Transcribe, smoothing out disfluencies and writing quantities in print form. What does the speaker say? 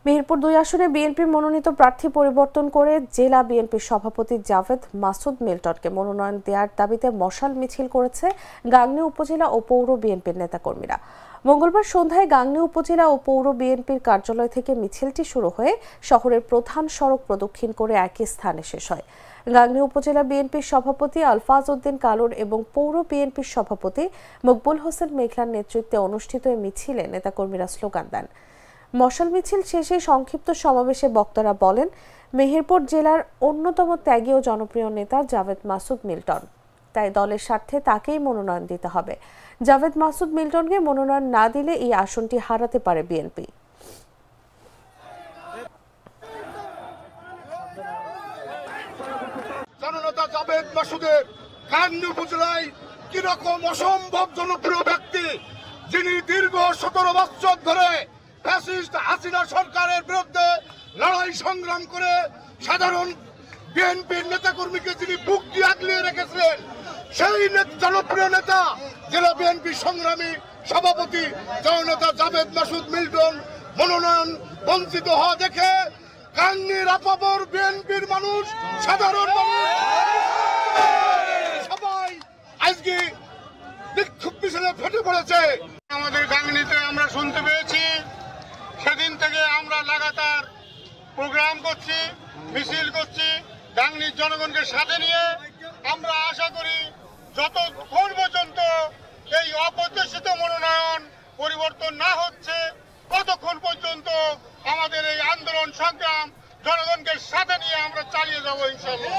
মেহেরপুর ২ আসনে বিএনপির মনোনীত প্রার্থী পরিবর্তন করে জেলা বিএনপির সভাপতি জাভেদ মাসুদ মিল্টনকে মনোনয়ন দেওয়ার দাবিতে মশাল মিছিল করেছে গাংনী উপজেলা ও পৌর বিএনপির নেতাকর্মীরা। মঙ্গলবার সন্ধ্যায় গাংনী উপজেলা ও পৌর বিএনপির কার্যালয় থেকে মিছিলটি শুরু হয়ে শহরের প্রধান সড়ক প্রদক্ষিণ করে একই স্থানে শেষ হয়। গাংনী উপজেলা বিএনপির সভাপতি আলফাজ উদ্দিন কালুর এবং পৌর বিএনপির সভাপতি মকবুল হোসেন মেঘলার নেতৃত্বে অনুষ্ঠিত এই মিছিলে নেতাকর্মীরা স্লোগান দেন। মশাল মিছিল শেষে সংক্ষিপ্ত সমাবেশে বক্তারা বলেন, মেহেরপুর জেলার অন্যতম ত্যাগী ও জনপ্রিয় নেতা জাভেদ মাসুদ মিল্টন, তাই দলের স্বার্থে তাকেই মনোনয়ন দিতে হবে। জাভেদ মাসুদ মিল্টনকে মনোনয়ন না দিলে এই আসনটি হারাতে পারে বিএনপি। জননেতা জাভেদ মাসুদের গাংনী উপজেলায় কিরকম অসম্ভব জনপ্রিয় ব্যক্তি, যিনি দীর্ঘ 17 বছর ধরে ফ্যাসিস্ট হাসিনা সরকারের বিরুদ্ধে লড়াই সংগ্রাম করে সাধারণ বিএনপির নেতাকর্মীকে যিনি বুক দিয়ে আগলিয়ে রেখেছিলেন, সেই জনপ্রিয় নেতা জেলা বিএনপির সংগ্রামী সভাপতি জননেতা জাভেদ মাসুদ মিল্টন মনোনয়ন বঞ্চিত হওয়া দেখে গাংনীর আপামর বিএনপির মানুষ, সাধারণ মানুষ সবাই আজকে বিক্ষোভ মিছিলে ফেটে পড়েছে। আমাদের গাংনীতে আমরা শুনতে পেয়েছি, সেদিন থেকে আমরা লাগাতার প্রোগ্রাম করছি, মিছিল করছি গাংনীর জনগণকে সাথে নিয়ে। আমরা আশা করি যতক্ষণ পর্যন্ত এই অপ্রত্যাশিত মনোনয়ন পরিবর্তন না হচ্ছে, ততক্ষণ পর্যন্ত আমাদের এই আন্দোলন সংগ্রাম জনগণকে সাথে নিয়ে আমরা চালিয়ে যাবো ইনশাআল্লাহ।